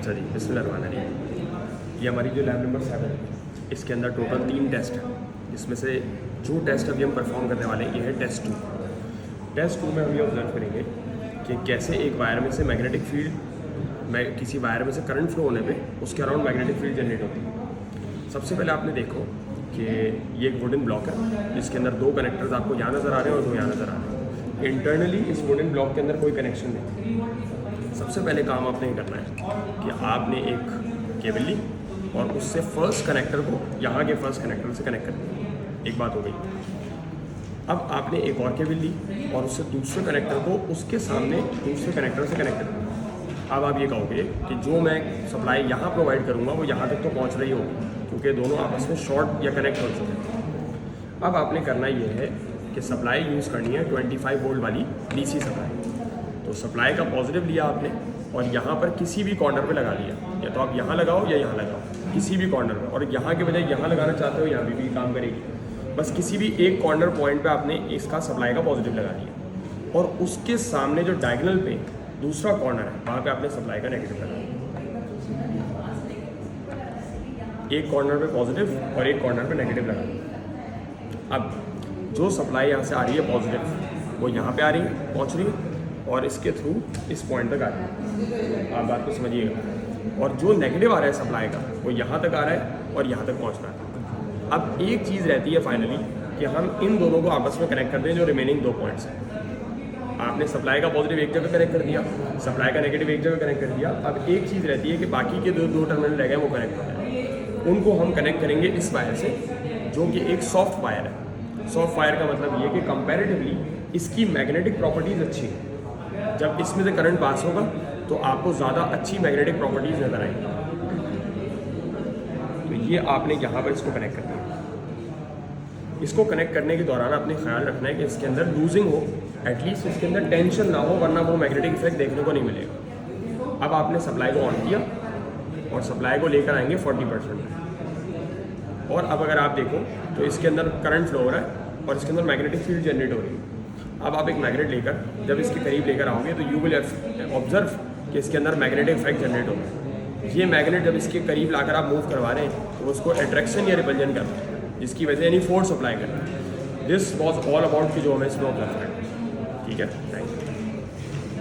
अच्छा जी, बिस्मिल्लाहिर्रहमानिर्रहीम। ये हमारी जो लैब नंबर 7 है, इसके अंदर टोटल 3 टेस्ट हैं, जिसमें से जो टेस्ट अभी हम परफॉर्म करने वाले हैं ये है टेस्ट 2। टेस्ट 2 में हम ये ऑब्जर्व करेंगे कि कैसे एक वायर में से मैग्नेटिक फील्ड किसी वायर में से करंट फ्लो होने पे उसके अराउंड मैग्नेटिक फील्ड जनरेट होती है। सबसे पहले आपने देखो कि ये एक वुडन ब्लॉक है जिसके अंदर 2 कनेक्टर्स आपको यहाँ नज़र आ रहे हैं और 2 यहाँ नज़र आ रहे हैं। इंटरनली इस वुडन ब्लॉक के अंदर कोई कनेक्शन नहीं। सबसे पहले काम आपने ये करना है कि आपने एक केबल ली और उससे फर्स्ट कनेक्टर को यहाँ के फर्स्ट कनेक्टर से कनेक्ट कर दिया। एक बात हो गई। अब आपने एक और केबल ली और उससे दूसरे कनेक्टर को उसके सामने दूसरे कनेक्टर से कनेक्ट कर दिया। अब आप ये कहोगे कि जो मैं सप्लाई यहाँ प्रोवाइड करूँगा वो यहाँ तक तो पहुँच रही होगी क्योंकि दोनों आपस में शॉर्ट या कनेक्ट हो चुके हैं। अब आपने करना ये है कि सप्लाई यूज़ करनी है 25 वोल्ट वाली डीसी सप्लाई। तो सप्लाई का पॉजिटिव लिया आपने और यहाँ पर किसी भी कॉर्नर पे लगा दिया, या तो आप यहाँ लगाओ या यहाँ लगाओ, किसी भी कॉर्नर पे। और यहाँ के बजाय यहाँ लगाना चाहते हो यहाँ भी काम करेगी। बस किसी भी एक कॉर्नर पॉइंट पे आपने इसका सप्लाई का पॉजिटिव लगा दिया और उसके सामने जो डायगोनल पे दूसरा कॉर्नर है वहाँ पे आपने सप्लाई का नेगेटिव लगा दिया। एक कॉर्नर पे पॉजिटिव और एक कॉर्नर पे नेगेटिव लगा दिया। अब जो सप्लाई यहाँ से आ रही है पॉजिटिव वो यहाँ पे आ रही है, पहुँच रही है और इसके थ्रू इस पॉइंट तक आ रही है। आप बात को समझिएगा। और जो नेगेटिव आ रहा है सप्लाई का वो यहाँ तक आ रहा है और यहाँ तक पहुँच रहा है। अब एक चीज़ रहती है फाइनली कि हम इन दोनों को आपस में कनेक्ट कर दें जो रिमेनिंग 2 पॉइंट्स हैं। आपने सप्लाई का पॉजिटिव एक जगह कनेक्ट कर दिया, सप्लाई का नेगेटिव एक जगह कनेक्ट कर दिया। अब एक चीज़ रहती है कि बाकी के दो टर्मिनल रह गए वो कनेक्ट हो जाए। उनको हम कनेक्ट करेंगे इस वायर से जो कि एक सॉफ्ट वायर है। सॉफ्ट वायर का मतलब ये कि कंपैरेटिवली इसकी मैग्नेटिक प्रॉपर्टीज़ अच्छी है। जब इसमें से करंट पास होगा तो आपको ज़्यादा अच्छी मैग्नेटिक प्रॉपर्टीज़ नज़र आएंगी। तो ये आपने यहाँ पर इसको कनेक्ट करना है। इसको कनेक्ट करने के दौरान आपने ख्याल रखना है कि इसके अंदर लूजिंग हो, एटलीस्ट इसके अंदर टेंशन ना हो, वरना वो मैग्नेटिक इफेक्ट देखने को नहीं मिलेगा। अब आपने सप्लाई को ऑन किया और सप्लाई को लेकर आएंगे 40%। और अब अगर आप देखो तो इसके अंदर करंट फ्लो हो रहा है और इसके अंदर मैग्नेटिक फील्ड जनरेट हो रही है। अब आप एक मैग्नेट लेकर जब इसके करीब लेकर आओगे तो यू विल ऑब्जर्व कि इसके अंदर मैग्नेटिक इफेक्ट जनरेट हो रहा है। ये मैग्नेट जब इसके करीब लाकर आप मूव करवा रहे हैं तो उसको अट्रैक्शन या रिपल्जन करता है, जिसकी वजह से यानी फोर्स अप्लाई करना है। दिस वॉज ऑल अबाउट कि जो हमें इसमें ऑब्जर्व करना है। ठीक है।